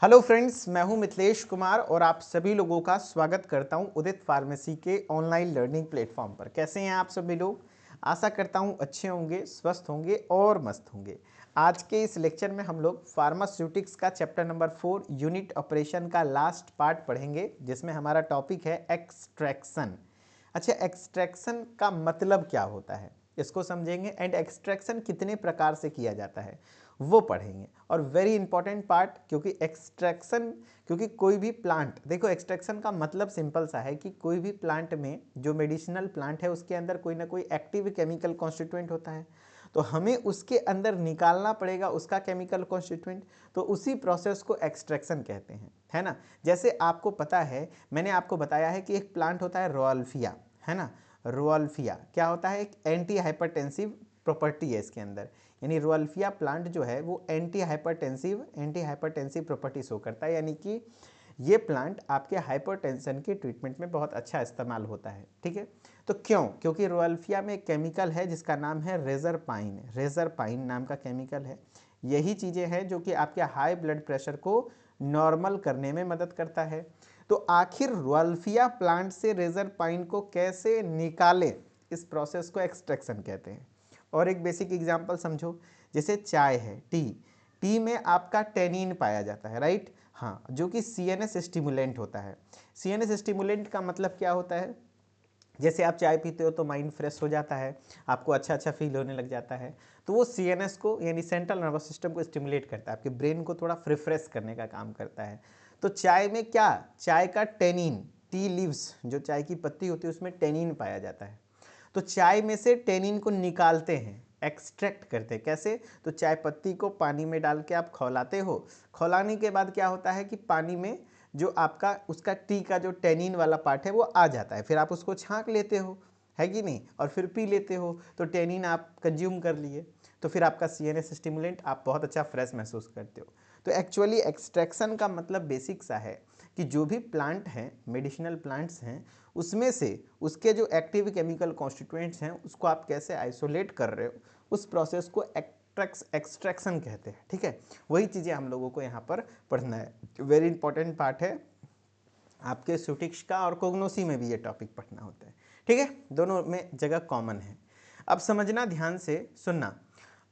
Hello friends, मैं हूं मिथिलेश कुमार और आप सभी लोगों का स्वागत करता हूं उदित फार्मेसी के ऑनलाइन लर्निंग प्लेटफॉर्म पर। कैसे हैं आप सभी लोग? आशा करता हूं अच्छे होंगे, स्वस्थ होंगे और मस्त होंगे। आज के इस लेक्चर में हम लोग फार्मास्यूटिक्स का चैप्टर नंबर 4 यूनिट ऑपरेशन का लास्ट पार्ट पढ़ेंगे, जिसमें हमारा टॉपिक है एक्सट्रैक्शन। अच्छा, एक्सट्रैक्शन का मतलब क्या होता है इसको समझेंगे, एंड एक्सट्रैक्शन कितने प्रकार से किया जाता है वो पढ़ेंगे। और वेरी इंपॉर्टेंट पार्ट, क्योंकि कोई भी प्लांट, देखो एक्सट्रैक्शन का मतलब सिंपल सा है कि कोई भी प्लांट में, जो मेडिसिनल प्लांट है उसके अंदर कोई ना कोई एक्टिव केमिकल कॉन्स्टिट्यूएंट होता है, तो हमें उसके अंदर निकालना पड़ेगा उसका केमिकल कॉन्स्टिट्यूएंट। तो उसी प्रोसेस को एक्सट्रैक्शन कहते हैं, है ना। जैसे आपको पता है, मैंने आपको बताया है कि एक प्लांट होता है रोअल्फिया, है ना। रोअल्फिया क्या होता है? एक एंटी हाइपरटेंसिव प्रॉपर्टी है इसके अंदर, यानी रोअल्फिया प्लांट जो है वो एंटी हाइपरटेंसिव प्रॉपर्टी शो करता है, यानी कि ये प्लांट आपके हाइपरटेंशन के ट्रीटमेंट में बहुत अच्छा इस्तेमाल होता है। ठीक है, तो क्यों? क्योंकि रोअल्फिया में एक केमिकल है जिसका नाम है रेजरपाइन नाम का केमिकल है। यही चीज़ें हैं जो कि आपके हाई ब्लड प्रेशर को नॉर्मल करने में मदद करता है। तो आखिर रोअल्फिया प्लांट से रेजरपाइन को कैसे निकालें, इस प्रोसेस को एक्सट्रैक्शन कहते हैं। और एक बेसिक एग्जांपल समझो, जैसे चाय है, टी में आपका टेनिन पाया जाता है, राइट। हाँ, जो कि सीएनएस स्टिमुलेंट होता है। सीएनएस स्टिमुलेंट का मतलब क्या होता है? जैसे आप चाय पीते हो तो माइंड फ्रेश हो जाता है, आपको अच्छा अच्छा फील होने लग जाता है, तो वो सीएनएस को, यानी सेंट्रल नर्वस सिस्टम को स्टिमुलेट करता है, आपके ब्रेन को थोड़ा रिफ्रेश करने का काम करता है। तो चाय में क्या, चाय का टेनिन, टी लीव्स, जो चाय की पत्ती होती है उसमें टेनिन पाया जाता है। तो चाय में से टेनिन को निकालते हैं, एक्सट्रैक्ट करते हैं। कैसे? तो चाय पत्ती को पानी में डाल के आप खौलाते हो, खौलाने के बाद क्या होता है कि पानी में जो आपका उसका टी का जो टेनिन वाला पार्ट है वो आ जाता है, फिर आप उसको छांक लेते हो, है कि नहीं, और फिर पी लेते हो, तो टेनिन आप कंज्यूम कर लिए, तो फिर आपका सीएनएस स्टिमुलेंट, आप बहुत अच्छा फ्रेश महसूस करते हो। तो एक्चुअली एक्सट्रैक्शन का मतलब बेसिक सा है कि जो भी प्लांट हैं, मेडिसिनल प्लांट्स हैं, उसमें से उसके जो एक्टिव केमिकल कॉन्स्टिट्यूएंट्स हैं उसको आप कैसे आइसोलेट कर रहे हो, उस प्रोसेस को एक्सट्रैक्शन कहते हैं। ठीक है, वही चीज़ें हम लोगों को यहाँ पर पढ़ना है। वेरी इंपॉर्टेंट पार्ट है आपके स्यूटिक्स का, और कोग्नोसी में भी ये टॉपिक पढ़ना होता है। ठीक है, दोनों में जगह कॉमन है। अब समझना, ध्यान से सुनना।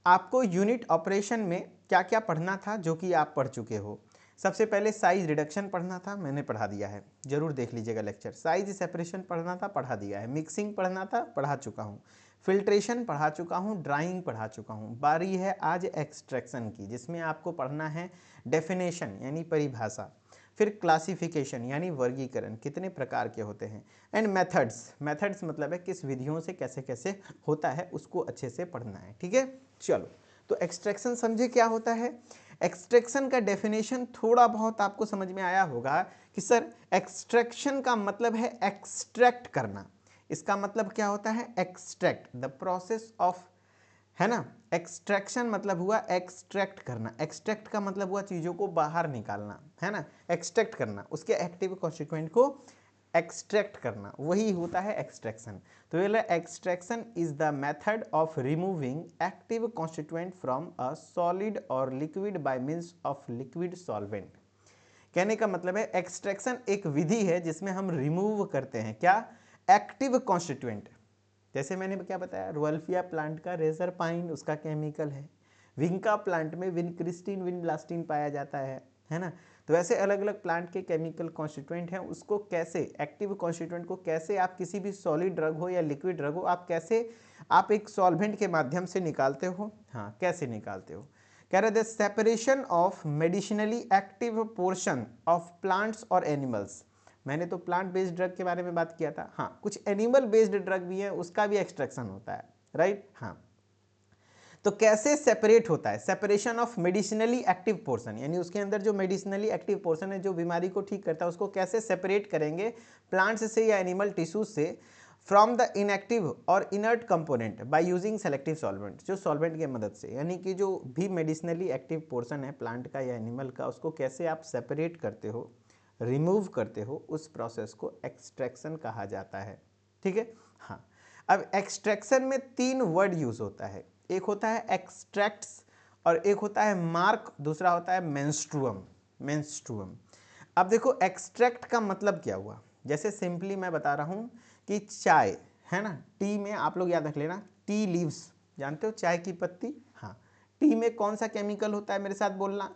आपको यूनिट ऑपरेशन में क्या क्या पढ़ना था जो कि आप पढ़ चुके हो। सबसे पहले साइज रिडक्शन पढ़ना था, मैंने पढ़ा दिया है, जरूर देख लीजिएगा लेक्चर। साइज सेपरेशन पढ़ना था, पढ़ा दिया है। मिक्सिंग पढ़ना था, पढ़ा चुका हूँ। फिल्ट्रेशन पढ़ा चुका हूँ, ड्राइंग पढ़ा चुका हूँ। बारी है आज एक्सट्रैक्शन की, जिसमें आपको पढ़ना है डेफिनेशन यानी परिभाषा, फिर क्लासिफिकेशन यानी वर्गीकरण, कितने प्रकार के होते हैं, एंड मेथड्स मतलब है किस विधियों से कैसे कैसे होता है, उसको अच्छे से पढ़ना है। ठीक है, चलो। तो एक्सट्रैक्शन समझे क्या होता है। एक्सट्रैक्शन का डेफिनेशन थोड़ा बहुत आपको समझ में आया होगा कि सर एक्सट्रैक्शन का मतलब है एक्सट्रैक्ट करना। इसका मतलब क्या होता है? एक्सट्रैक्ट, द प्रोसेस ऑफ, है ना। एक्सट्रैक्शन मतलब हुआ एक्सट्रैक्ट करना, एक्सट्रैक्ट का मतलब हुआ चीज़ों को बाहर निकालना, है ना। एक्सट्रैक्ट करना, उसके एक्टिव कॉन्स्टिट्यूएंट को एक्सट्रैक्ट करना, वही होता है एक्सट्रैक्शन। तो ये extraction is the method of removing active constituent from a solid और liquid by means of liquid solvent. कहने का मतलब है एक्सट्रैक्शन एक विधि है जिसमें हम रिमूव करते हैं क्या, एक्टिव कॉन्स्टिट्यूएंट। जैसे मैंने क्या बताया, रोअल्फिया प्लांट का रेजरपाइन उसका केमिकल है, विंका प्लांट में विनक्रिस्टीन विनब्लास्टीन पाया जाता है ना। तो ऐसे अलग अलग प्लांट के केमिकल कॉन्स्टिट्यूएंट हैं, उसको कैसे, एक्टिव कॉन्स्टिट्यूएंट को कैसे आप किसी भी सॉलिड ड्रग हो या लिक्विड ड्रग हो, आप कैसे आप एक सॉल्वेंट के माध्यम से निकालते हो। हाँ, कैसे निकालते हो? कह रहे थे separation of medicinally active portion of plants और एनिमल्स। मैंने तो प्लांट बेस्ड ड्रग के बारे में बात किया था, हाँ, कुछ एनिमल बेस्ड ड्रग भी है, उसका भी एक्सट्रैक्शन होता है, राइट। हाँ, तो कैसे सेपरेट होता है? Separation of medicinally active portion, यानी उसके अंदर जो मेडिसिनली एक्टिव पोर्शन है जो बीमारी को ठीक करता है, उसको कैसे सेपरेट करेंगे प्लांट्स से या एनिमल टिश्यूज से, फ्रॉम द इनएक्टिव और inert component by using selective solvent, जो सॉल्वेंट की मदद से, यानी कि जो भी मेडिसिनली एक्टिव पोर्शन है प्लांट का या एनिमल का, उसको कैसे आप सेपरेट करते हो, रिमूव करते हो, उस प्रोसेस को एक्सट्रैक्शन कहा जाता है। ठीक है, हाँ। अब एक्सट्रैक्शन में तीन वर्ड यूज होता है, एक होता है एक्सट्रैक्ट्स, और एक होता है मार्क, दूसरा होता है मेंस्ट्रुअम। मेंस्ट्रुअम। अब देखो एक्सट्रैक्ट का मतलब क्या हुआ, जैसे सिंपली मैं बता रहा हूँ कि चाय है ना, टी में आप लोग याद रख लेना, टी लीव्स जानते हो, चाय की पत्ती, हाँ, टी में कौन सा केमिकल होता है, मेरे साथ बोलना,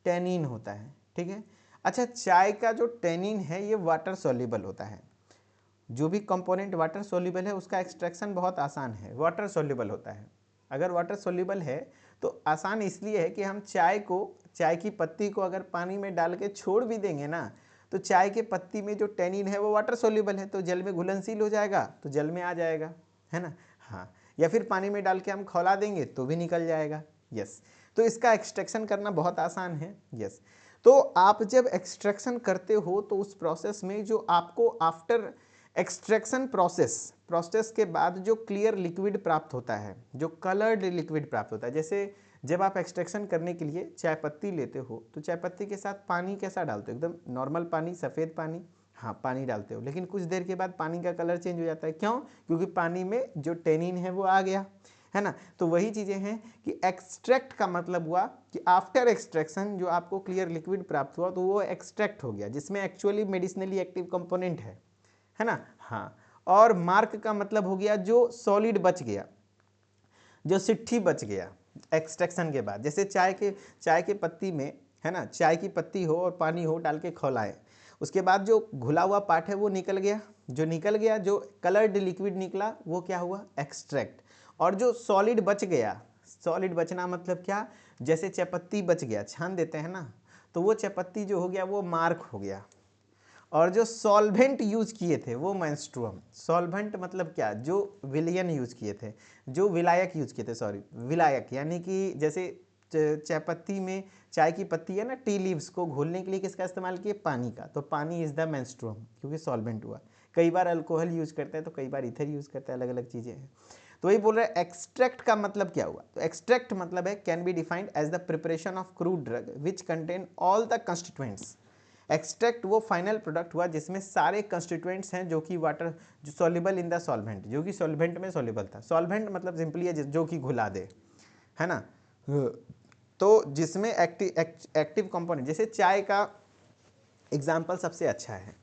टेनिन होता है, ठीक है। अच्छा, चाय का जो टेनिन है ये वाटर सॉल्युबल होता है, जो भी कंपोनेंट वाटर सॉल्युबल है उसका एक्सट्रैक्शन बहुत आसान है, वाटर सॉल्युबल होता है। अगर वाटर सॉल्युबल है तो आसान इसलिए है कि हम चाय की पत्ती को अगर पानी में डाल के छोड़ भी देंगे ना, तो चाय के पत्ती में जो टेनिन है वो वाटर सॉल्युबल है, तो जल में घुलनशील हो जाएगा, तो जल में आ जाएगा, है ना। हाँ, या फिर पानी में डाल के हम खौला देंगे तो भी निकल जाएगा। यस, तो इसका एक्सट्रैक्शन करना बहुत आसान है। यस, तो आप जब एक्सट्रैक्शन करते हो तो उस प्रोसेस में जो आपको आफ्टर एक्सट्रैक्शन प्रोसेस के बाद जो क्लियर लिक्विड प्राप्त होता है, जो कलर्ड लिक्विड प्राप्त होता है, जैसे जब आप एक्सट्रैक्शन करने के लिए चाय पत्ती लेते हो तो चाय पत्ती के साथ पानी कैसा डालते हो, एकदम नॉर्मल पानी, सफ़ेद पानी, हाँ पानी डालते हो, लेकिन कुछ देर के बाद पानी का कलर चेंज हो जाता है, क्यों? क्योंकि पानी में जो टेनिन है वो आ गया, है ना। तो वही चीज़ें हैं कि एक्सट्रैक्ट का मतलब हुआ कि आफ्टर एक्सट्रैक्शन जो आपको क्लियर लिक्विड प्राप्त हुआ तो वो एक्सट्रैक्ट हो गया, जिसमें एक्चुअली मेडिसिनली एक्टिव कंपोनेंट है ना। हाँ, और मार्क का मतलब हो गया जो सॉलिड बच गया, जो सिट्ठी बच गया एक्सट्रैक्शन के बाद। जैसे चाय के पत्ती में, है ना, चाय की पत्ती हो और पानी हो, डाल के खौलाएं, उसके बाद जो घुला हुआ पार्ट है वो निकल गया, जो कलर्ड लिक्विड निकला वो क्या हुआ, एक्सट्रैक्ट। और जो सॉलिड बच गया, सॉलिड बचना मतलब क्या, जैसे चायपत्ती बच गया, छान देते हैं ना, तो वो चायपत्ती जो हो गया वो मार्क हो गया। और जो सॉल्वेंट यूज किए थे वो मेंस्ट्रुअम, सॉल्वेंट मतलब क्या, जो विलयन यूज किए थे, जो विलायक यूज किए थे, सॉरी विलायक, यानी कि जैसे चाय पत्ती में, चाय की पत्ती है ना, टी लीव्स को घोलने के लिए किसका इस्तेमाल किए, पानी का, तो पानी इज द मेंस्ट्रुअम क्योंकि सॉल्वेंट हुआ। कई बार अल्कोहल यूज करते हैं तो कई बार इथर यूज करते हैं, अलग अलग चीज़ें हैं। तो वही बोल रहे हैं एक्सट्रैक्ट का मतलब क्या हुआ, तो एक्सट्रैक्ट मतलब है can be defined as the preparation of crude drug which contain all the constituents. Extract वो फाइनल प्रोडक्ट हुआ जिसमें सारे कंस्टिट्यूएंट्स हैं जो कि वाटर, जो सॉल्युबल इन द सॉल्वेंट, जो कि सॉल्वेंट में सॉल्युबल था। सॉल्वेंट मतलब सिंपली है जो कि घुला दे, है ना। तो जिसमें एक्टिव कंपोनेंट, जैसे चाय का एग्जाम्पल सबसे अच्छा है,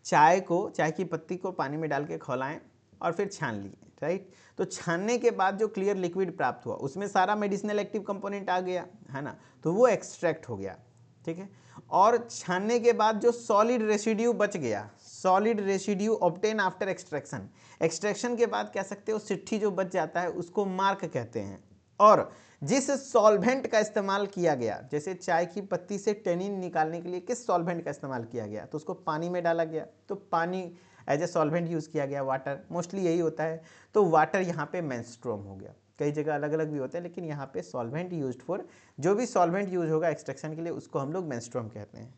चाय की पत्ती को पानी में डाल के खौलाएं और फिर छान लिए, राइट। तो छानने के बाद जो क्लियर लिक्विड प्राप्त हुआ उसमें सारा मेडिसिनल एक्टिव कंपोनेंट आ गया, है ना, तो वो एक्सट्रैक्ट हो गया, ठीक है। और छानने के बाद जो सॉलिड रेसिड्यू बच गया, solid residue obtain after extraction, extraction के बाद कह सकते हो सिट्ठी जो बच जाता है उसको मार्क कहते हैं। और जिस सॉल्वेंट का इस्तेमाल किया गया, जैसे चाय की पत्ती से टेनिन निकालने के लिए किस सॉल्वेंट का इस्तेमाल किया गया, तो उसको पानी में डाला गया, तो पानी एज ए सॉल्वेंट यूज़ किया गया, वाटर मोस्टली यही होता है, तो वाटर यहाँ पे मेंस्ट्रुअम हो गया। कई जगह अलग अलग भी होते हैं लेकिन यहाँ पे सॉल्वेंट यूज्ड फॉर, जो भी सॉल्वेंट यूज होगा एक्सट्रैक्शन के लिए उसको हम लोग मेंस्ट्रुअम कहते हैं,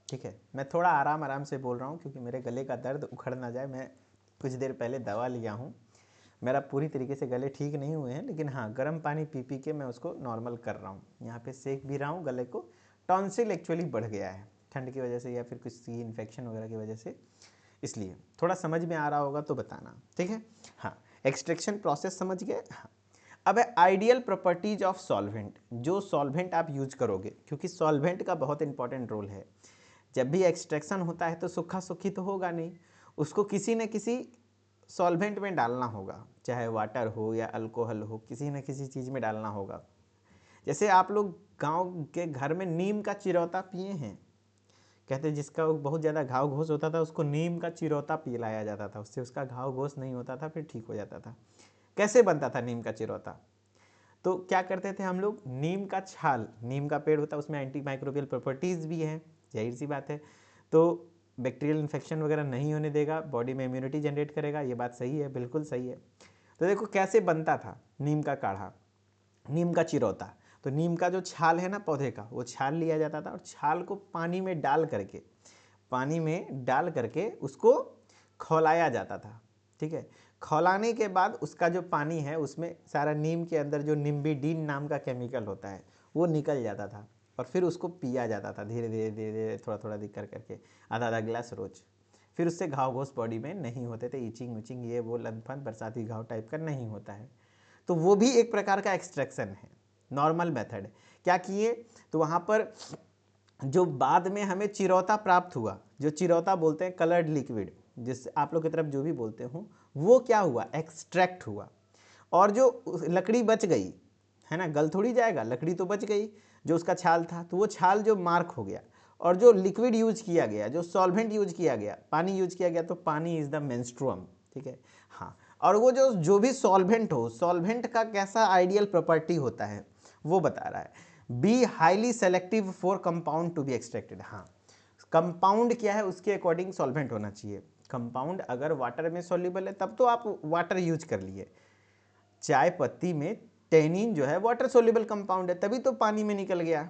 ठीक है। मैं थोड़ा आराम से बोल रहा हूँ क्योंकि मेरे गले का दर्द उखड़ ना जाए, मैं कुछ देर पहले दवा लिया हूँ, मेरा पूरी तरीके से गले ठीक नहीं हुए हैं, लेकिन हाँ गर्म पानी पी के मैं उसको नॉर्मल कर रहा हूँ, यहाँ पे सेक भी रहा हूँ गले को। टॉन्सिल एक्चुअली बढ़ गया है ठंड की वजह से या फिर किसी इन्फेक्शन वगैरह की वजह से, इसलिए थोड़ा समझ में आ रहा होगा तो बताना, ठीक है। हाँ, एक्सट्रैक्शन प्रोसेस समझ गए। हाँ, अब है आइडियल प्रॉपर्टीज ऑफ सॉल्वेंट, जो सॉल्वेंट आप यूज करोगे, क्योंकि सॉल्वेंट का बहुत इंपॉर्टेंट रोल है। जब भी एक्सट्रैक्शन होता है तो सूखा सूखी तो होगा नहीं, उसको किसी न किसी सॉल्वेंट में डालना होगा, चाहे वाटर हो या अल्कोहल हो, किसी न किसी चीज़ में डालना होगा। जैसे आप लोग गांव के घर में नीम का चिरौता पिए हैं, कहते हैं जिसका बहुत ज़्यादा घाव घोष होता था उसको नीम का चिरौता पिलाया जाता था, उससे उसका घाव घोष नहीं होता था, फिर ठीक हो जाता था। कैसे बनता था नीम का चिरौता, तो क्या करते थे हम लोग, नीम का छाल, नीम का पेड़ होता है उसमें एंटी माइक्रोबियल प्रॉपर्टीज़ भी हैं, जाहिर सी बात है, तो बैक्टीरियल इन्फेक्शन वगैरह नहीं होने देगा, बॉडी में इम्यूनिटी जनरेट करेगा, ये बात सही है, बिल्कुल सही है। तो देखो कैसे बनता था नीम का काढ़ा, नीम का चिरौता, तो नीम का जो छाल है ना पौधे का, वो छाल लिया जाता था और छाल को पानी में डाल करके उसको खौलाया जाता था, ठीक है। खौलाने के बाद उसका जो पानी है उसमें सारा नीम के अंदर जो निम्बिडीन नाम का केमिकल होता है वो निकल जाता था और फिर उसको पिया जाता था धीरे धीरे धीरे धीरे थोड़ा थोड़ा दिख करके, आधा आधा गिलास रोज। फिर उससे घाव घोष बॉडी में नहीं होते थे, ईचिंग उचिंग ये वो लंपन बरसाती घाव टाइप का नहीं होता है। तो वो भी एक प्रकार का एक्सट्रैक्शन है, नॉर्मल मेथड, क्या किए, तो वहाँ पर जो बाद में हमें चिरौता प्राप्त हुआ, जो चिरौता बोलते हैं कलर्ड लिक्विड, जिससे आप लोग की तरफ जो भी बोलते हो, वो क्या हुआ, एक्सट्रैक्ट हुआ। और जो लकड़ी बच गई है ना, गल थोड़ी जाएगा, लकड़ी तो बच गई, जो उसका छाल था, तो वो छाल जो मार्क हो गया। और जो लिक्विड यूज किया गया, जो सॉल्वेंट यूज किया गया, पानी यूज किया गया, तो पानी इज द मेंस्ट्रुअम, ठीक है। हाँ, और वो जो भी सॉल्वेंट हो, सॉल्वेंट का कैसा आइडियल प्रॉपर्टी होता है वो बता रहा है। Be highly selective for compound to be extracted. हाँ, कंपाउंड क्या है उसके अकॉर्डिंग सॉल्वेंट होना चाहिए। कंपाउंड अगर वाटर में सॉल्युबल है तब तो आप वाटर यूज कर लिए। चाय पत्ती में टेनिन जो है वाटर सोल्यूबल कंपाउंड है, तभी तो पानी में निकल गया।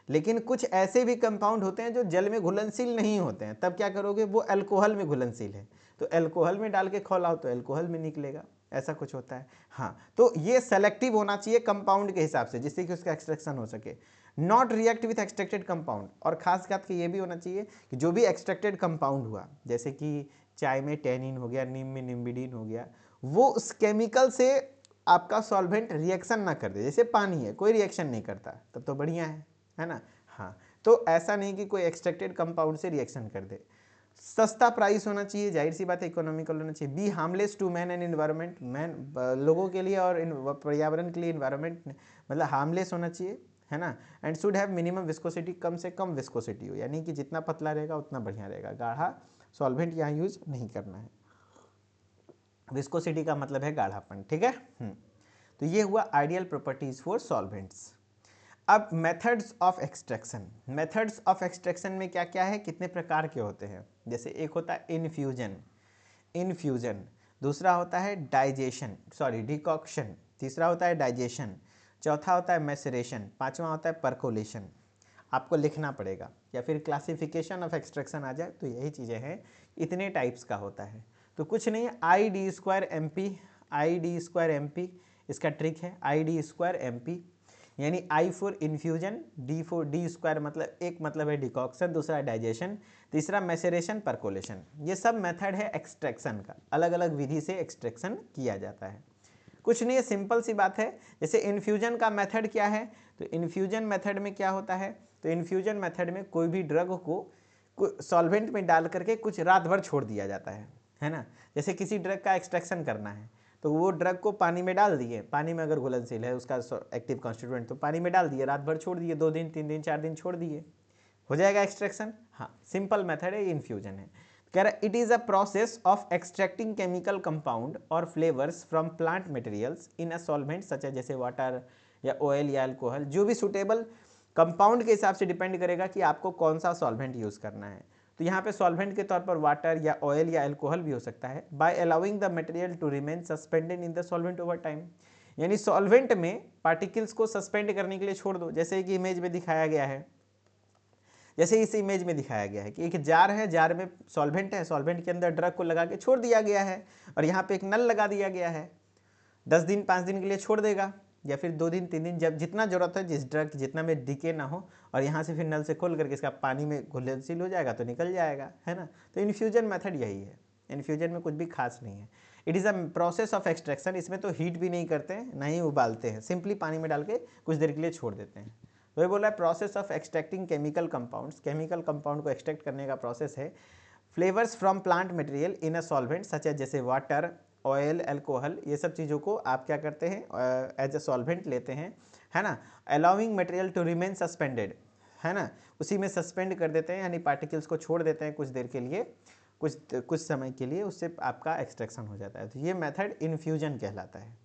लेकिन कुछ ऐसे भी कंपाउंड होते हैं जो जल में घुलनशील नहीं होते हैं, तब क्या करोगे, वो अल्कोहल में घुलनशील है, तो अल्कोहल में डाल के खौलाओ तो अल्कोहल में निकलेगा, ऐसा कुछ होता है। हाँ, तो ये सेलेक्टिव होना चाहिए कंपाउंड के हिसाब से, जिससे कि उसका एक्सट्रैक्शन हो सके। Not react with extracted compound, और खास बात कि ये भी होना चाहिए कि जो भी एक्सट्रैक्टेड कंपाउंड हुआ, जैसे कि चाय में टेनिन हो गया, नीम में निम्बिडिन हो गया, वो उस केमिकल से आपका सॉल्वेंट रिएक्शन ना कर दे। जैसे पानी है, कोई रिएक्शन नहीं करता, तब तो बढ़िया है ना। हाँ, तो ऐसा नहीं कि कोई एक्सट्रैक्टेड कंपाउंड से रिएक्शन कर दे। सस्ता प्राइस होना चाहिए, जाहिर सी बात है, इकोनॉमिकल होना चाहिए। Be harmless to man and environment, man लोगों के लिए और पर्यावरण के लिए, इन्वायरमेंट मतलब हार्मलेस होना चाहिए, है ना। And should have minimum viscosity, कम से कम विस्कोसिटी हो, यानी कि जितना पतला रहेगा उतना बढ़िया रहेगा। गाढ़ा सॉल्वेंट यहाँ यूज नहीं करना है। विस्कोसिटी का मतलब है गाढ़ापन, ठीक है। तो ये हुआ आइडियल प्रॉपर्टीज फॉर सॉल्वेंट्स। अब methods of extraction, methods of extraction में क्या क्या है, कितने प्रकार के होते हैं। जैसे एक होता है इन्फ्यूजन, इन्फ्यूजन, दूसरा होता है डाइजेशन, सॉरी डिकॉक्शन, तीसरा होता है डाइजेशन, चौथा होता है मैसरेशन, पांचवा होता है परकोलेशन। आपको लिखना पड़ेगा, या फिर क्लासिफिकेशन ऑफ एक्सट्रैक्शन आ जाए तो यही चीज़ें हैं, इतने टाइप्स का होता है। तो कुछ नहीं, I D square M P, I D square M P इसका ट्रिक है, I D square M P, यानी I for infusion, D for D square, मतलब एक मतलब है डिकॉक्शन, दूसरा डाइजेशन, तीसरा मैसेरेशन, परकोलेशन। ये सब मेथड है एक्सट्रैक्शन का, अलग अलग विधि से एक्सट्रैक्शन किया जाता है। कुछ नहीं है, सिंपल सी बात है। जैसे इन्फ्यूजन का मेथड क्या है, तो इन्फ्यूजन मेथड में क्या होता है, तो इन्फ्यूजन मेथड में कोई भी ड्रग को सॉल्वेंट में डाल करके कुछ रात भर छोड़ दिया जाता है ना। जैसे किसी ड्रग का एक्सट्रैक्शन करना है, तो वो ड्रग को पानी में डाल दिए, पानी में अगर घुलनशील है उसका एक्टिव कॉन्स्टिट्यूएंट, तो पानी में डाल दिए, रात भर छोड़ दिए, 2 दिन 3 दिन 4 दिन छोड़ दिए, हो जाएगा एक्सट्रैक्शन। हाँ, सिंपल मेथड है, इन्फ्यूजन है। कह रहा it is a process of extracting chemical compound और flavours from plant materials in a solvent such है, जैसे वाटर या ऑयल या अल्कोहल, जो भी सुटेबल कंपाउंड के हिसाब से डिपेंड करेगा कि आपको कौन सा सॉल्वेंट यूज करना है। तो यहाँ पे सॉल्वेंट के तौर पर वाटर या ऑयल या अल्कोहल भी हो सकता है। By allowing the material to remain suspended in the solvent over time, यानी सॉल्वेंट में पार्टिकल्स को सस्पेंड करने के लिए छोड़ दो, जैसे कि इमेज में दिखाया गया है। जैसे इस इमेज में दिखाया गया है कि एक जार है, जार में सॉल्वेंट है, सॉल्वेंट के अंदर ड्रग को लगा के छोड़ दिया गया है, और यहाँ पे एक नल लगा दिया गया है, 10 दिन 5 दिन के लिए छोड़ देगा, या फिर 2 दिन 3 दिन, जब जितना जरूरत है, जिस ड्रग जितना में डिके ना हो, और यहाँ से फिर नल से खोल करके इसका पानी में घुलनशील हो जाएगा तो निकल जाएगा, है ना। तो इन्फ्यूजन मेथड यही है। इन्फ्यूजन में कुछ भी खास नहीं है, it is a process of extraction. इसमें तो हीट भी नहीं करते हैं, ना ही उबालते हैं, सिंपली पानी में डाल के कुछ देर के लिए छोड़ देते हैं। तो ये बोला है process of extracting chemical compounds, chemical compound को एक्सट्रैक्ट करने का प्रोसेस है। Flavours from plant material in a solvent such है, जैसे वाटर, ऑयल, अल्कोहल, ये सब चीज़ों को आप क्या करते हैं, एज ए सॉल्वेंट लेते हैं, है ना। Allowing material to remain suspended, है ना, उसी में सस्पेंड कर देते हैं, यानी पार्टिकल्स को छोड़ देते हैं कुछ देर के लिए, कुछ समय के लिए, उससे आपका एक्सट्रैक्शन हो जाता है। तो ये मेथड इन्फ्यूजन कहलाता है।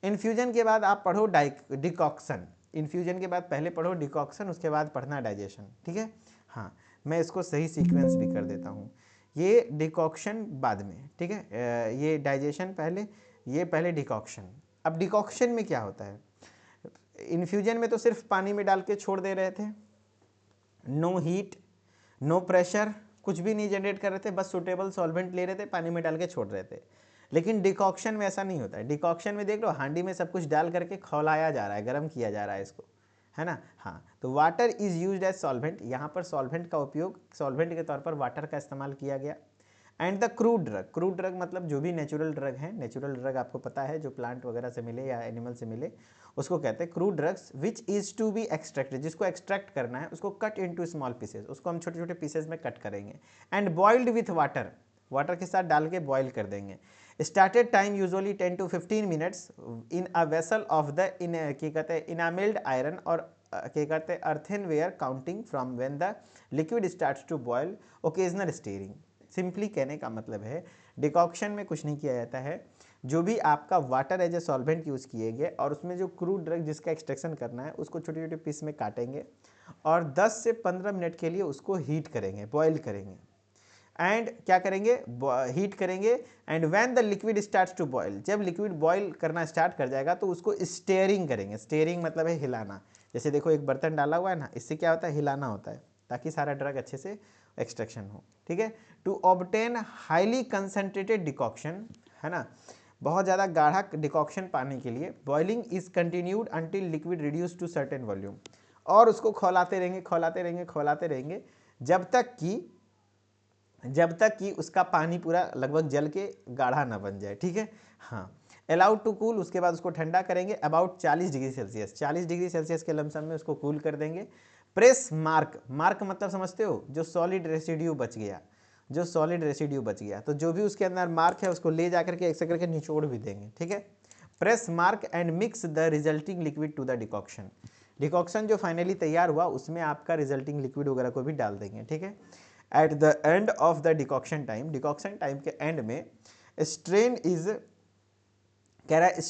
इन्फ्यूजन के बाद आप पढ़ो डिकॉक्शन, इन्फ्यूजन के बाद पहले पढ़ो डिकॉक्शन, उसके बाद पढ़ना डाइजेशन, ठीक है। हाँ, मैं इसको सही सीक्वेंस भी कर देता हूँ, ये डिकॉक्शन बाद में, ठीक है, ये डाइजेशन पहले, ये पहले डिकॉक्शन। अब डिकॉक्शन में क्या होता है, इन्फ्यूजन में तो सिर्फ पानी में डाल के छोड़ दे रहे थे, नो हीट नो प्रेशर, कुछ भी नहीं जनरेट कर रहे थे, बस सुटेबल सॉल्वेंट ले रहे थे, पानी में डाल के छोड़ रहे थे। लेकिन डिकॉक्शन में ऐसा नहीं होता है। डिकॉक्शन में देख लो, हांडी में सब कुछ डाल करके खौलाया जा रहा है, गर्म किया जा रहा है इसको, है ना। हाँ, तो water is used as solvent, यहाँ पर सॉल्वेंट का उपयोग, सॉल्वेंट के तौर पर वाटर का इस्तेमाल किया गया। एंड द क्रूड ड्रग मतलब जो भी नेचुरल ड्रग है, नेचुरल ड्रग आपको पता है जो प्लांट वगैरह से मिले या एनिमल से मिले उसको कहते हैं crude drugs, which is to be extracted, जिसको एक्सट्रैक्ट करना है उसको कट इनटू स्मॉल पीसेस, उसको हम छोटे छोटे पीसेस में कट करेंगे and boiled with water, water के साथ डाल के बॉयल कर देंगे। Started time usually 10 to 15 minutes in a vessel of the in क्या कहते हैं इनामेल्ड आयरन और क्या कहते हैं earthen ware counting from when the liquid starts to boil, occasional stirring. Simply कहने का मतलब है डिकॉक्शन में कुछ नहीं किया जाता है, जो भी आपका water as a solvent use किए गए और उसमें जो क्रूड ड्रग जिसका एक्सट्रैक्शन करना है उसको छोटे छोटे पीस में काटेंगे और 10 से 15 मिनट के लिए उसको हीट करेंगे, बॉयल करेंगे एंड क्या करेंगे, हीट करेंगे and when the liquid starts to boil, जब लिक्विड बॉयल करना स्टार्ट कर जाएगा तो उसको स्टेयरिंग करेंगे। स्टेयरिंग मतलब है हिलाना, जैसे देखो एक बर्तन डाला हुआ है ना, इससे क्या होता है हिलाना होता है ताकि सारा ड्रग अच्छे से एक्सट्रैक्शन हो, ठीक है। To obtain highly concentrated decoction, है ना, बहुत ज़्यादा गाढ़ा डिकॉक्शन पाने के लिए boiling is continued until liquid reduce to certain volume, और उसको खौलाते रहेंगे खौलाते रहेंगे खौलाते रहेंगे जब तक कि उसका पानी पूरा लगभग जल के गाढ़ा ना बन जाए, ठीक है। हाँ, अलाउड टू कूल, उसके बाद उसको ठंडा करेंगे about 40 degree Celsius, 40 degree Celsius के लमसम में उसको कूल कर देंगे। प्रेस मार्क, मार्क मतलब समझते हो, जो सॉलिड रेसिड्यू बच गया, जो सॉलिड रेसिड्यू बच गया तो जो भी उसके अंदर मार्क है उसको ले जाकर के ऐसे करके निचोड़ भी देंगे, ठीक है। Press marc and mix the resulting liquid to the decoction, decoction जो फाइनली तैयार हुआ उसमें आपका रिजल्टिंग लिक्विड वगैरह को भी डाल देंगे, ठीक है। At the end of the decoction time, decoction time के एंड में स्ट्रेन इज कह रहा है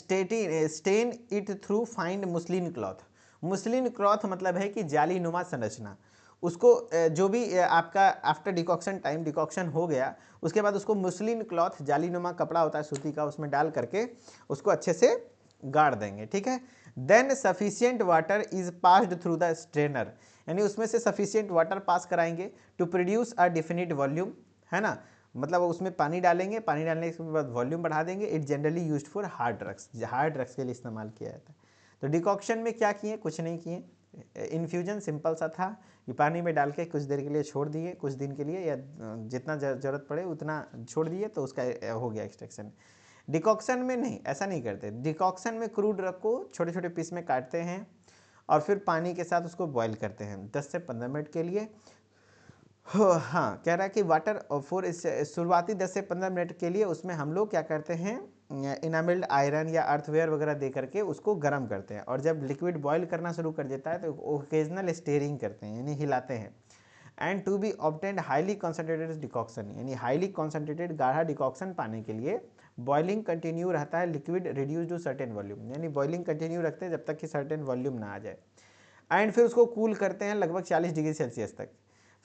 strain it through fine muslin cloth, muslin cloth मतलब है कि जालीनुमा संरचना, उसको जो भी आपका आफ्टर डिकॉक्शन टाइम डिकॉक्शन हो गया उसके बाद उसको मुस्लिन क्लॉथ, जालीनुमा कपड़ा होता है सूती का, उसमें डाल करके उसको अच्छे से गाड़ देंगे, ठीक है। Then sufficient water is passed through the strainer, यानी उसमें से सफिशियंट वाटर पास कराएंगे to produce a definite volume, है ना, मतलब उसमें पानी डालेंगे, पानी डालने के बाद वॉल्यूम बढ़ा देंगे। It generally used for hard drugs, hard drugs के लिए इस्तेमाल किया जाता है। तो डिकॉक्शन में क्या किए, कुछ नहीं किए, इन्फ्यूजन सिंपल सा था कि पानी में डाल के कुछ देर के लिए छोड़ दिए, कुछ दिन के लिए या जितना ज़रूरत पड़े उतना छोड़ दिए तो उसका हो गया एक्सट्रैक्शन। डिकॉक्शन में नहीं, ऐसा नहीं करते। डिकॉक्शन में क्रूड ड्रग को छोटे छोटे पीस में काटते हैं और फिर पानी के साथ उसको बॉयल करते हैं 10 से 15 मिनट के लिए। हाँ, कह रहा है कि वाटर फॉर इस शुरुआती 10 से 15 मिनट के लिए उसमें हम लोग क्या करते हैं, इनामेल्ड आयरन या अर्थवेयर वगैरह दे करके उसको गर्म करते हैं, और जब लिक्विड बॉयल करना शुरू कर देता है तो ओकेजनल स्टीयरिंग करते हैं, यानी हिलाते हैं। And to be obtained highly concentrated decoction, यानी हाईली कॉन्सेंट्रेटेड गाढ़ा डिकॉक्शन पाने के लिए बॉइलिंग कंटिन्यू रहता है, liquid reduce to certain volume, यानी बॉइलिंग कंटिन्यू रखते हैं जब तक कि सर्टेन वॉल्यूम ना आ जाए। एंड फिर उसको कूल करते हैं लगभग 40 डिग्री सेल्सियस तक।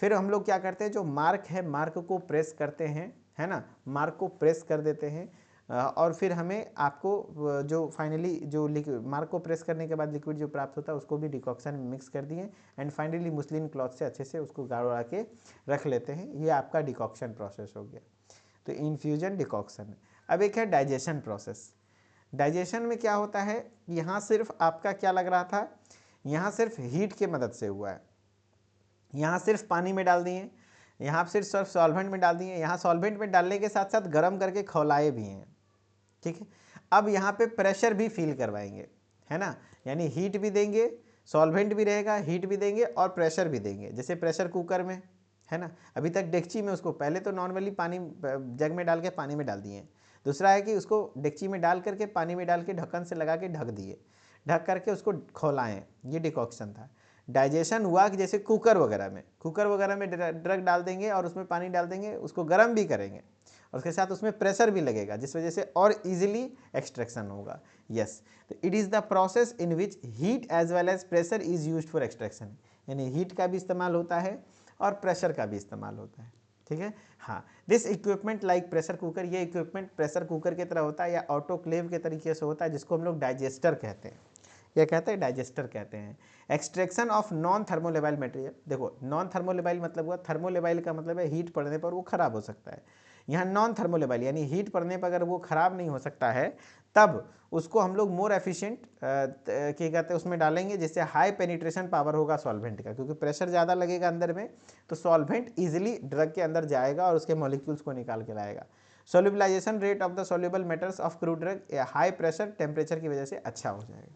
फिर हम लोग क्या करते हैं, जो मार्क है मार्क को प्रेस करते हैं, है ना, मार्क को प्रेस कर देते हैं और फिर हमें आपको जो फाइनली जो मार्क को प्रेस करने के बाद लिक्विड जो प्राप्त होता है उसको भी डिकॉक्शन में मिक्स कर दिए एंड फाइनली मुस्लिन क्लॉथ से अच्छे से उसको गाड़ के रख लेते हैं। ये आपका डिकॉक्शन प्रोसेस हो गया। तो इन्फ्यूजन डिकॉक्शन। अब एक है डाइजेशन प्रोसेस। डाइजेशन में क्या होता है, यहाँ सिर्फ आपका क्या लग रहा था, यहाँ सिर्फ हीट की मदद से हुआ है, यहाँ सिर्फ पानी में डाल दिए, यहाँ सिर्फ सॉल्वेंट में डाल दिए, यहाँ सॉल्वेंट में डालने के साथ साथ गर्म करके खौलाए भी हैं, ठीक है। अब यहाँ पे प्रेशर भी फील करवाएंगे, है ना, यानी हीट भी देंगे, सॉल्वेंट भी रहेगा, हीट भी देंगे और प्रेशर भी देंगे, जैसे प्रेशर कुकर में, है ना। अभी तक डेगची में उसको पहले तो नॉर्मली पानी जग में डाल के पानी में डाल दिए, दूसरा है कि उसको डेगची में डाल करके पानी में डाल के ढक्कन से लगा के ढक दिए, ढक करके उसको खौलाएं, ये डिकॉक्शन था। डाइजेशन हुआ कि जैसे कुकर वगैरह में ड्रग डाल देंगे और उसमें पानी डाल देंगे, उसको गर्म भी करेंगे और उसके साथ उसमें प्रेशर भी लगेगा जिस वजह से और इजीली एक्सट्रैक्शन होगा। यस, तो it is the process in which heat as well as pressure is used for extraction, यानी हीट का भी इस्तेमाल होता है और प्रेशर का भी इस्तेमाल होता है, ठीक है। हाँ, this equipment like pressure cooker, ये इक्विपमेंट प्रेशर कुकर की तरह होता है या ऑटोक्लेव के तरीके से होता है, जिसको हम लोग डाइजेस्टर कहते हैं। क्या कहते हैं, डाइजेस्टर कहते हैं। Extraction of non thermolabile material, देखो नॉन थर्मोलेबाइल मतलब हुआ, थर्मोलेबाइल का मतलब है हीट पड़ने पर वो खराब हो सकता है, यहाँ नॉन थर्मोलेबल यानी हीट पड़ने पर अगर वो ख़राब नहीं हो सकता है तब उसको हम लोग मोर एफिशिएंट क्या कहते हैं उसमें डालेंगे, जिससे हाई पेनिट्रेशन पावर होगा सॉल्वेंट का, क्योंकि प्रेशर ज़्यादा लगेगा अंदर में तो सॉल्वेंट ईजिली ड्रग के अंदर जाएगा और उसके मॉलिक्यूल्स को निकाल के लाएगा। Solubilization rate of the soluble metals of crude drug high pressure temperature की वजह से अच्छा हो जाएगा।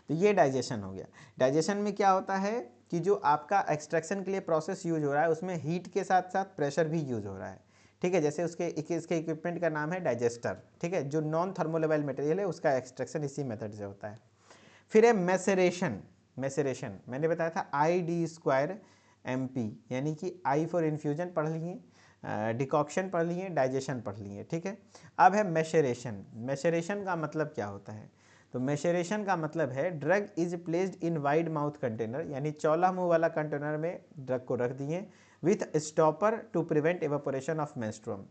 तो ये डाइजेशन हो गया। डाइजेशन में क्या होता है कि जो आपका एक्सट्रैक्शन के लिए प्रोसेस यूज हो रहा है उसमें हीट के साथ साथ प्रेशर भी यूज हो रहा है, ठीक है। जैसे इसके इक्विपमेंट का नाम है डाइजेस्टर, ठीक है, जो नॉन थर्मोलेबल मटेरियल है उसका एक्सट्रैक्शन इसी मेथड से होता है। फिर है मैसेरेशन। मैसेरेशन मैंने बताया था ID² MP, यानी कि I फॉर इन्फ्यूजन पढ़ लिए, डिकॉक्शन पढ़ लिए, डाइजेशन पढ़ लिए, ठीक है। अब है मैसेरेशन। मैसेरेशन का मतलब क्या होता है? तो मैसेरेशन का मतलब है drug is placed in wide mouth container, यानी चौला मुंह वाला कंटेनर में ड्रग को रख दिए with stopper to prevent evaporation of menstruum.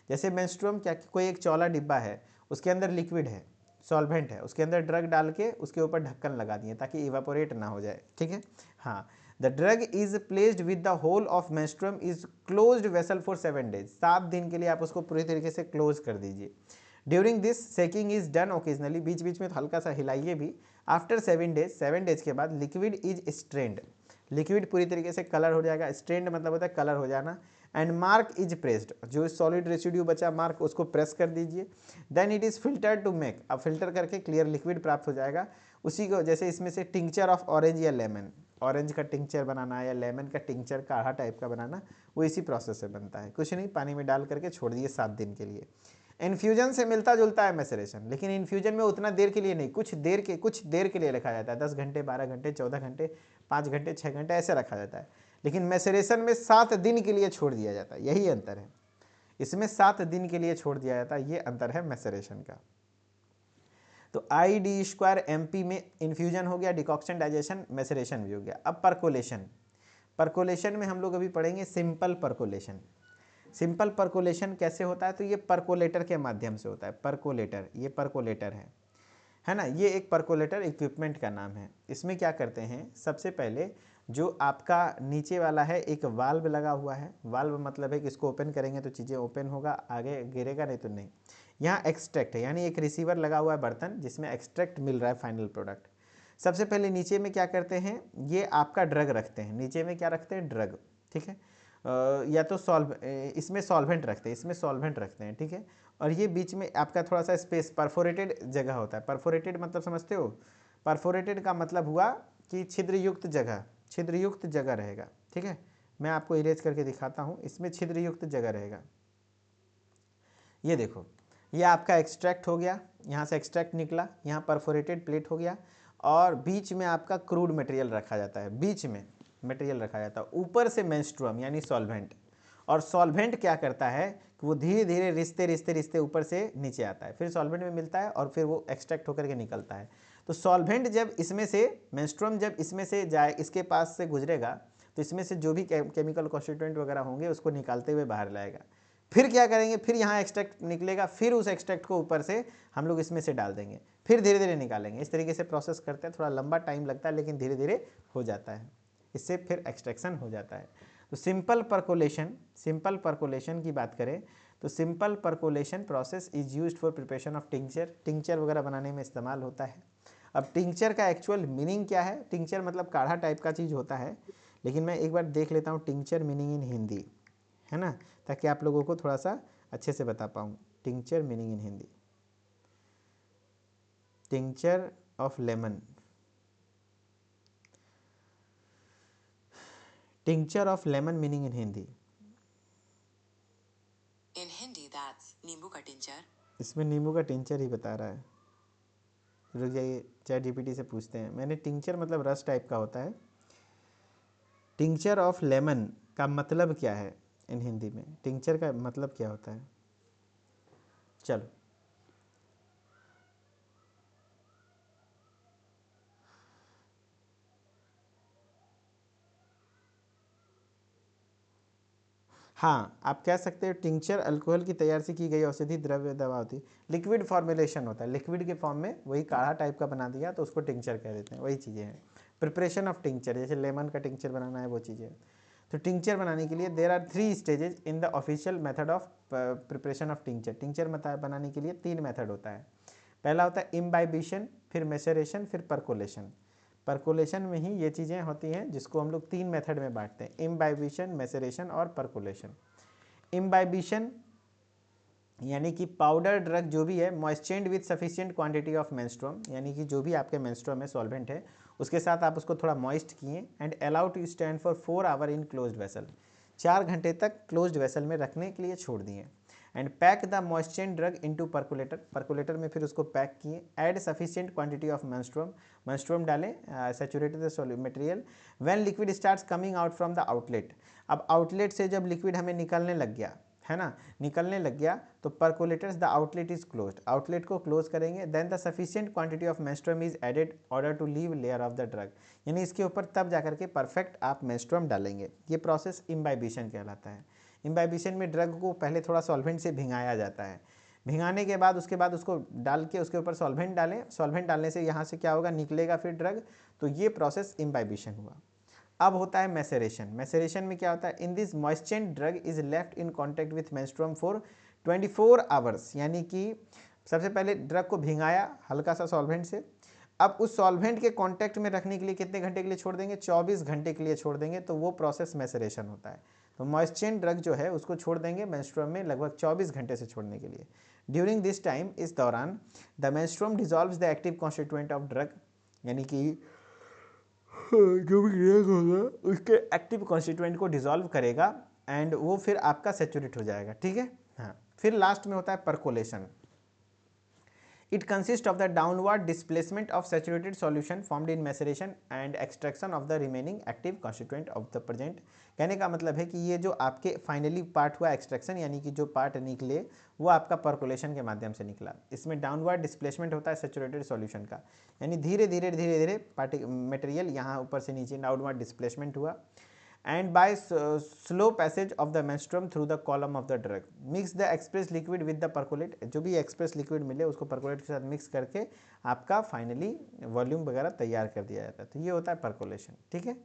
जैसे मेंस्ट्रुअम क्या, कोई एक चौला डिब्बा है, उसके अंदर लिक्विड है, सॉल्वेंट है, उसके अंदर ड्रग डाल के उसके ऊपर ढक्कन लगा दिए ताकि इवापोरेट ना हो जाए, ठीक है। हाँ, the drug is placed with the whole of menstruum is closed vessel for 7 days. 7 दिन के लिए आप उसको पूरी तरीके से क्लोज कर दीजिए। During this seeking is done occasionally, बीच बीच में हल्का सा हिलाइए भी। आफ्टर 7 डेज, 7 डेज के बाद लिक्विड इज स्ट्रेंड, लिक्विड पूरी तरीके से कलर हो जाएगा। स्ट्रेंड मतलब होता है कलर हो जाना। एंड मार्क इज प्रेस्ड, जो सॉलिड रेसिड्यू बचा मार्क उसको प्रेस कर दीजिए। Then it is filtered to make, अब फिल्टर करके क्लियर लिक्विड प्राप्त हो जाएगा। उसी को जैसे इसमें से टिंक्चर ऑफ ऑरेंज या लेमन, ऑरेंज का टिंक्चर बनाना या लेमन का टिंक्चर काढ़ा टाइप का बनाना, वो इसी प्रोसेस से बनता है। कुछ नहीं, पानी में डाल करके छोड़ दिए 7 दिन के लिए। इन्फ्यूजन से मिलता जुलता है मैसेरेशन, लेकिन इन्फ्यूजन में उतना देर के लिए नहीं, कुछ देर के लिए रखा जाता है। 10 घंटे, 12 घंटे, 14 घंटे, 5 घंटे, 6 घंटे ऐसे रखा जाता है। लेकिन मैसेरेशन में 7 दिन के लिए छोड़ दिया जाता है, यही अंतर है। इसमें 7 दिन के लिए छोड़ दिया जाता है, ये अंतर है मैसेरेशन का। तो ID² MP में इन्फ्यूजन हो गया, डिकॉक्शन, डाइजेशन, मैसेरेशन भी हो गया। अब परकोलेशन। परकोलेशन में हम लोग अभी पढ़ेंगे सिंपल परकोलेशन। सिंपल परकोलेशन कैसे होता है? तो ये परकोलेटर के माध्यम से होता है। परकोलेटर, ये परकोलेटर है ना, ये एक परकोलेटर इक्विपमेंट का नाम है। इसमें क्या करते हैं, सबसे पहले जो आपका नीचे वाला है एक वाल्व लगा हुआ है। वाल्व मतलब है कि इसको ओपन करेंगे तो चीज़ें ओपन होगा, आगे गिरेगा नहीं तो नहीं। यहाँ एक्सट्रैक्ट है, यानी एक रिसीवर लगा हुआ है बर्तन जिसमें एक्सट्रैक्ट मिल रहा है फाइनल प्रोडक्ट। सबसे पहले नीचे में क्या करते हैं, ये आपका ड्रग रखते हैं। नीचे में क्या रखते हैं, ड्रग, ठीक है। या तो इसमें सॉल्वेंट रखते हैं, इसमें सॉल्वेंट रखते हैं, ठीक है। और ये बीच में आपका थोड़ा सा स्पेस, परफोरेटेड जगह होता है। परफोरेटेड मतलब समझते हो? परफोरेटेड का मतलब हुआ कि छिद्रयुक्त जगह, छिद्रयुक्त जगह रहेगा, ठीक है। मैं आपको इरेज करके दिखाता हूँ, इसमें छिद्रयुक्त जगह रहेगा। ये देखो, ये आपका एक्सट्रैक्ट हो गया, यहाँ से एक्सट्रैक्ट निकला, यहाँ परफोरेटेड प्लेट हो गया, और बीच में आपका क्रूड मटेरियल रखा जाता है। बीच में मटेरियल रखा जाता है, ऊपर से मेंस्ट्रुअम यानी सॉल्वेंट। और सॉल्वेंट क्या करता है कि वो धीरे धीरे रिश्ते रिश्ते रिश्ते ऊपर से नीचे आता है, फिर सॉल्वेंट में मिलता है और फिर वो एक्सट्रैक्ट होकर के निकलता है। तो सॉल्वेंट जब इसमें से, मेंस्ट्रुअम जब इसमें से जाए, इसके पास से गुजरेगा, तो इसमें से जो भी केमिकल कॉन्स्टिट्यूएंट वगैरह होंगे उसको निकालते हुए बाहर लाएगा। फिर क्या करेंगे, फिर यहाँ एक्सट्रैक्ट निकलेगा, फिर उस एक्सट्रैक्ट को ऊपर से हम लोग इसमें से डाल देंगे, फिर धीरे धीरे निकालेंगे। इस तरीके से प्रोसेस करते हैं, थोड़ा लंबा टाइम लगता है लेकिन धीरे धीरे हो जाता है, इससे फिर एक्सट्रैक्शन हो जाता है। तो सिंपल परकोलेशन, सिंपल परकोलेशन की बात करें तो simple percolation process is used for preparation of tincture, tincture वगैरह बनाने में इस्तेमाल होता है। अब टिंक्चर का एक्चुअल मीनिंग क्या है? टिंक्चर मतलब काढ़ा टाइप का चीज़ होता है, लेकिन मैं एक बार देख लेता हूँ टिंक्चर मीनिंग इन हिंदी, है ना, ताकि आप लोगों को थोड़ा सा अच्छे से बता पाऊँ। Tincture meaning in Hindi, tincture of lemon, tincture of lemon meaning in Hindi. In Hindi, that's नींबू का टिंचर। इसमें नींबू का टिंचर ही बता रहा है। रुक जाइए, ChatGPT से पूछते हैं। मैंने टिंक्चर मतलब रस टाइप का होता है। टिंक्चर ऑफ लेमन का मतलब क्या है इन हिंदी में? टिंक्चर का मतलब क्या होता है? चलो, हाँ, आप कह सकते हो टिंक्चर अल्कोहल की तैयार से की गई औषधि द्रव्य दवा होती है। लिक्विड फॉर्मुलेशन होता है, लिक्विड के फॉर्म में वही काढ़ा टाइप का बना दिया तो उसको टिंक्चर कह देते हैं, वही चीज़ें हैं। प्रिपरेशन ऑफ टिंक्चर, जैसे लेमन का टिंक्चर बनाना है वो चीज़ें। तो टिंचर बनाने के लिए there are 3 stages in the official method of preparation of tincture. Tincture बनाने के लिए 3 मेथड होता है। पहला होता है इम्बाइबिशन, फिर मैसेरेशन, फिर परकोलेशन। परकोलेशन में ही ये चीज़ें होती हैं जिसको हम लोग 3 मेथड में बांटते हैं, इम्बाइबिशन, मैसेरेशन और परकोलेशन। इम्बाइबिशन यानी कि पाउडर ड्रग जो भी है moistured with sufficient quantity of menstruum, यानी कि जो भी आपके मेंस्ट्रुम में सॉल्वेंट है उसके साथ आप उसको थोड़ा मॉइस्ट किए and allow to stand for 4 hour in closed vessel. 4 घंटे तक क्लोज्ड वेसल में रखने के लिए छोड़ दिए। And pack the moistured drug into percolator, percolator में फिर उसको पैक किए। Add sufficient quantity of menstruum, menstruum डालें, saturated the material. When liquid starts coming out from the outlet, अब आउटलेट से जब लिक्विड हमें निकलने लग गया है ना, निकलने लग गया तो percolators the outlet is closed, outlet को क्लोज करेंगे। Then the sufficient quantity of menstruum is added order to leave layer of the drug, यानी इसके ऊपर तब जाकर के परफेक्ट आप मेंस्ट्रुम डालेंगे। ये प्रोसेस इम्बाइबिशन कहलाता है। इम्बाइबिशन में ड्रग को पहले थोड़ा सॉल्वेंट से भिंगाया जाता है, भिंगाने के बाद उसके बाद उसको डाल के उसके ऊपर सॉल्वेंट डालें, सॉल्वेंट डालने से यहाँ से क्या होगा, निकलेगा फिर ड्रग। तो ये प्रोसेस इम्बाइबिशन हुआ। अब होता है मैसेरेशन। मैसेरेशन में क्या होता है, in this moistured drug is left in contact with menstruum for 24 hours, यानी कि सबसे पहले ड्रग को भिंगाया हल्का सा सॉल्वेंट से, अब उस सॉल्वेंट के कांटेक्ट में रखने के लिए कितने घंटे के लिए छोड़ देंगे, 24 घंटे के लिए छोड़ देंगे। तो वो प्रोसेस मैसेरेशन होता है। तो मॉइस्चर्ड ड्रग जो है उसको छोड़ देंगे मेंस्ट्रुम में लगभग 24 घंटे से छोड़ने के लिए। ड्यूरिंग दिस टाइम, इस दौरान the menstruum dissolves the active constituent of drug, यानी कि जो भी ड्रग होगा उसके एक्टिव कॉन्स्टिट्यूएंट को डिसॉल्व करेगा एंड वो फिर आपका सेचुरेट हो जाएगा। ठीक है, हाँ। फिर लास्ट में होता है percolation. It consist of the downward displacement of saturated solution formed in maceration and extraction of the remaining active constituent of the present. कहने का मतलब है कि ये जो आपके फाइनली पार्ट हुआ एक्सट्रैक्शन, यानी कि जो पार्ट निकले वो आपका परकोलेशन के माध्यम से निकला। इसमें डाउनवर्ड डिस्प्लेसमेंट होता है सैचुरेटेड सॉल्यूशन का, यानी धीरे धीरे धीरे धीरे मटेरियल यहाँ ऊपर से नीचे डाउनवर्ड डिस्प्लेसमेंट हुआ। and by slow passage of the menstruum through the column of the drug, mix the express liquid with the percolate, जो भी एक्सप्रेस लिक्विड मिले उसको परकोलेट के साथ मिक्स करके आपका फाइनली वॉल्यूम वगैरह तैयार कर दिया जाता है। तो ये होता है परकोलेशन। ठीक है,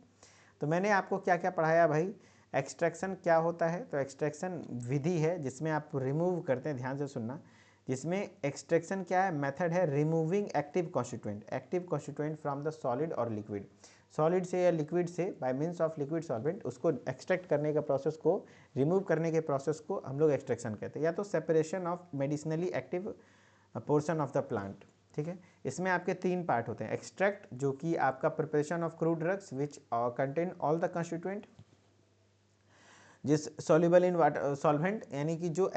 तो मैंने आपको क्या क्या पढ़ाया भाई। एक्सट्रैक्शन क्या होता है, तो एक्सट्रैक्शन विधि है जिसमें आप रिमूव करते हैं, ध्यान से सुनना। जिसमें एक्सट्रैक्शन क्या है, मेथड है removing active constituent from the solid और लिक्विड, सॉलिड से या लिक्विड से bye means of liquid solvent, उसको एक्सट्रैक्ट करने का प्रोसेस को, रिमूव करने के प्रोसेस को हम लोग एक्सट्रैक्शन कहते हैं, या तो separation of medicinally active portion of the plant. ठीक है, इसमें आपके 3 पार्ट होते हैं। एक्सट्रैक्ट जो कि आपका preparation of crude drugs which contain all the constituent जिस सॉल्युबल इन वाटर सॉल्वेंट, यानी कि जो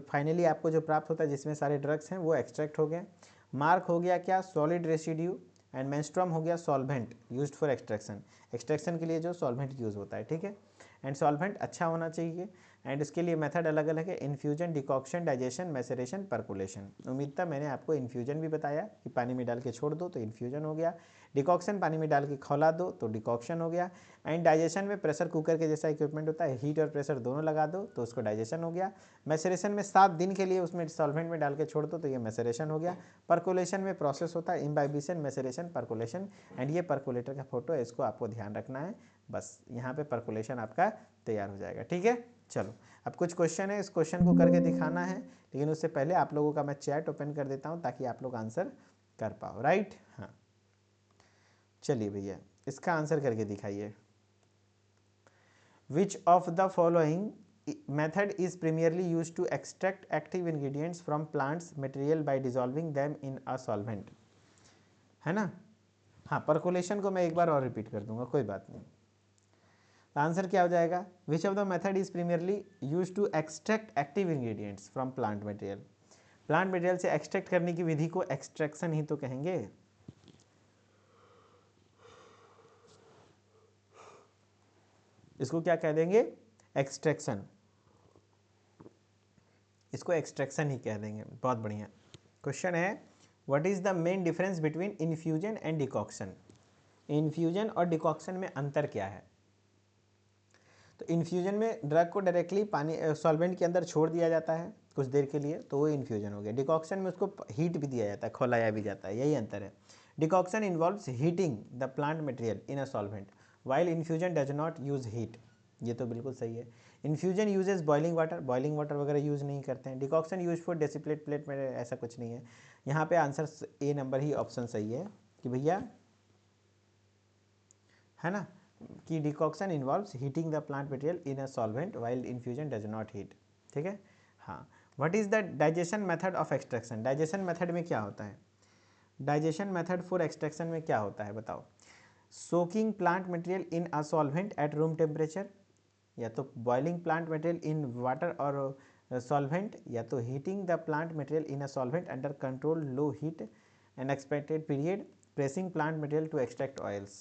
फाइनली आपको जो प्राप्त होता है जिसमें सारे ड्रग्स हैं वो एक्सट्रैक्ट हो गए। मार्क हो गया क्या, सॉलिड रेसिड्यू, एंड मेंस्ट्रुम हो गया solvent used for extraction, extraction के लिए जो सॉल्वेंट यूज़ होता है। ठीक है, एंड सॉल्वेंट अच्छा होना चाहिए। एंड इसके लिए मेथड अलग अलग है, infusion, decoction, digestion, maceration, percolation. उम्मीद था मैंने आपको इन्फ्यूजन भी बताया कि पानी में डाल के छोड़ दो तो इन्फ्यूजन हो गया, डिकॉक्शन पानी में डाल के खौला दो तो डिकॉक्शन हो गया, एंड डाइजेशन में प्रेशर कुकर के जैसा इक्विपमेंट होता है, हीट और प्रेशर दोनों लगा दो तो उसको डाइजेशन हो गया। मैसेरेशन में 7 दिन के लिए उसमें सॉल्वेंट में डाल के छोड़ दो तो ये मैसेरेशन हो गया। परकुलेशन में प्रोसेस होता है इम्बाइबिशन, मैसेरेशन, परकुलेशन, एंड ये परकुलेटर का फोटो है, इसको आपको ध्यान रखना है। बस यहाँ पे परकुलेशन आपका तैयार हो जाएगा। ठीक है, चलो अब कुछ क्वेश्चन है, इस क्वेश्चन को करके दिखाना है, लेकिन उससे पहले आप लोगों का मैं चैट ओपन कर देता हूँ ताकि आप लोग आंसर कर पाओ। राइट, हाँ चलिए भैया इसका आंसर करके दिखाइए। Which of the following method is primarily use to extract active ingredients from plants material by dissolving them in a solvent, है ना। हाँ, परकुलेशन को मैं एक बार और रिपीट कर दूंगा, कोई बात नहीं। आंसर क्या हो जाएगा, which of the method is primarily use to extract active ingredients from plant material, plant material से एक्सट्रैक्ट करने की विधि को एक्सट्रैक्शन ही तो कहेंगे। इसको क्या कह देंगे, एक्सट्रैक्शन, इसको एक्सट्रैक्शन ही कह देंगे। बहुत बढ़िया क्वेश्चन है, what is the main difference between infusion and decoction, infusion और डिकॉक्शन में अंतर क्या है। तो इन्फ्यूजन में ड्रग को डायरेक्टली पानी सॉल्वेंट के अंदर छोड़ दिया जाता है कुछ देर के लिए, तो वो इन्फ्यूजन हो गया। डिकॉक्शन में उसको हीट भी दिया जाता है, खौलाया भी जाता है, यही अंतर है। Decoction involves heating the plant material in a solvent while infusion does not use heat. ये तो बिल्कुल सही है। इन्फ्यूजन यूजेस बॉइलिंग वाटर वगैरह यूज़ नहीं करते हैं। डिकॉक्शन यूज फॉर डेसिप्लेट प्लेट में ऐसा कुछ नहीं है। यहाँ पे answer A number he option सही है कि भैया, है ना, कि decoction involves heating the plant material in a solvent while infusion does not heat. ठीक है, हाँ। What is the digestion method of extraction? Digestion method में क्या होता है? डाइजेशन मेथड फॉर एक्सट्रैक्शन में क्या होता है बताओ? Soaking plant material in a solvent at room temperature, या तो boiling plant material in water और सॉल्वेंट, या तो heating the plant material in a solvent under control low heat and expected period, pressing plant material to extract oils.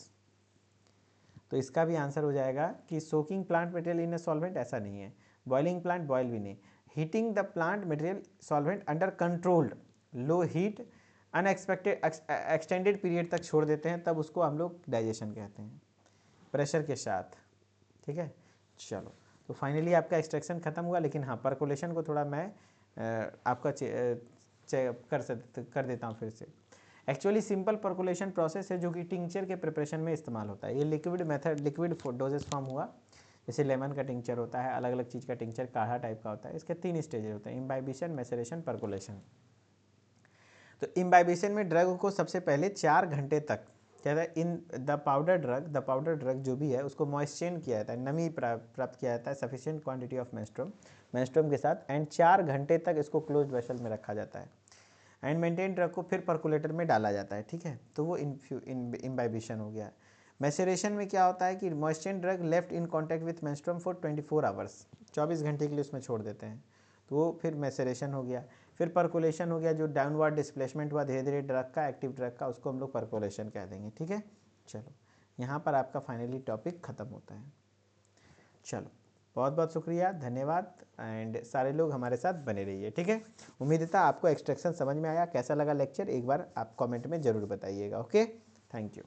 तो इसका भी answer हो जाएगा कि soaking plant material in a solvent ऐसा नहीं है, बॉइलिंग प्लांट बॉयल भी नहीं, heating the plant material solvent under controlled low heat unexpected extended period तक छोड़ देते हैं, तब उसको हम लोग डाइजेशन कहते हैं, प्रेशर के साथ। ठीक है, चलो, तो फाइनली आपका एक्सट्रैक्शन खत्म हुआ। लेकिन हाँ, परकोलेशन को थोड़ा मैं आपका कर देता हूँ फिर से। एक्चुअली सिंपल परकोलेशन प्रोसेस है जो कि टिंचर के प्रिपरेशन में इस्तेमाल होता है। ये liquid method, liquid dosage form हुआ, जैसे लेमन का टिंचर होता है, अलग अलग चीज़ का टिंचर काढ़ा टाइप का होता है। इसके 3 स्टेजेस होते हैं, इम्बाइबिशन, मैसेरेशन, परकोलेशन। तो इम्बाइबिशन में ड्रग को सबसे पहले 4 घंटे तक कहता है इन द पाउडर ड्रग जो भी है उसको मॉइस्चर किया जाता है, नमी प्राप्त किया जाता है सफिशिएंट क्वांटिटी ऑफ मेंस्ट्रुम के साथ, एंड 4 घंटे तक इसको क्लोज वेसल में रखा जाता है, एंड मेंटेन ड्रग को फिर परकुलेटर में डाला जाता है। ठीक है, तो वो इम्बाइबिशन हो गया। मैसेरेशन में क्या होता है कि moisture drug left in contact with menstruum for 24 hours, 24 घंटे के लिए उसमें छोड़ देते हैं, तो वो फिर मैसेरेशन हो गया। फिर परकुलेशन हो गया, जो डाउनवर्ड डिस्प्लेसमेंट हुआ धीरे धीरे ड्रग का, एक्टिव ड्रग का, उसको हम लोग परकुलेशन कह देंगे। ठीक है, चलो, यहाँ पर आपका फाइनली टॉपिक खत्म होता है। चलो, बहुत बहुत शुक्रिया, धन्यवाद, एंड सारे लोग हमारे साथ बने रहिए। ठीक है, उम्मीद था आपको एक्सट्रैक्शन समझ में आया। कैसा लगा लेक्चर एक बार आप कमेंट में ज़रूर बताइएगा। Okay, thank you.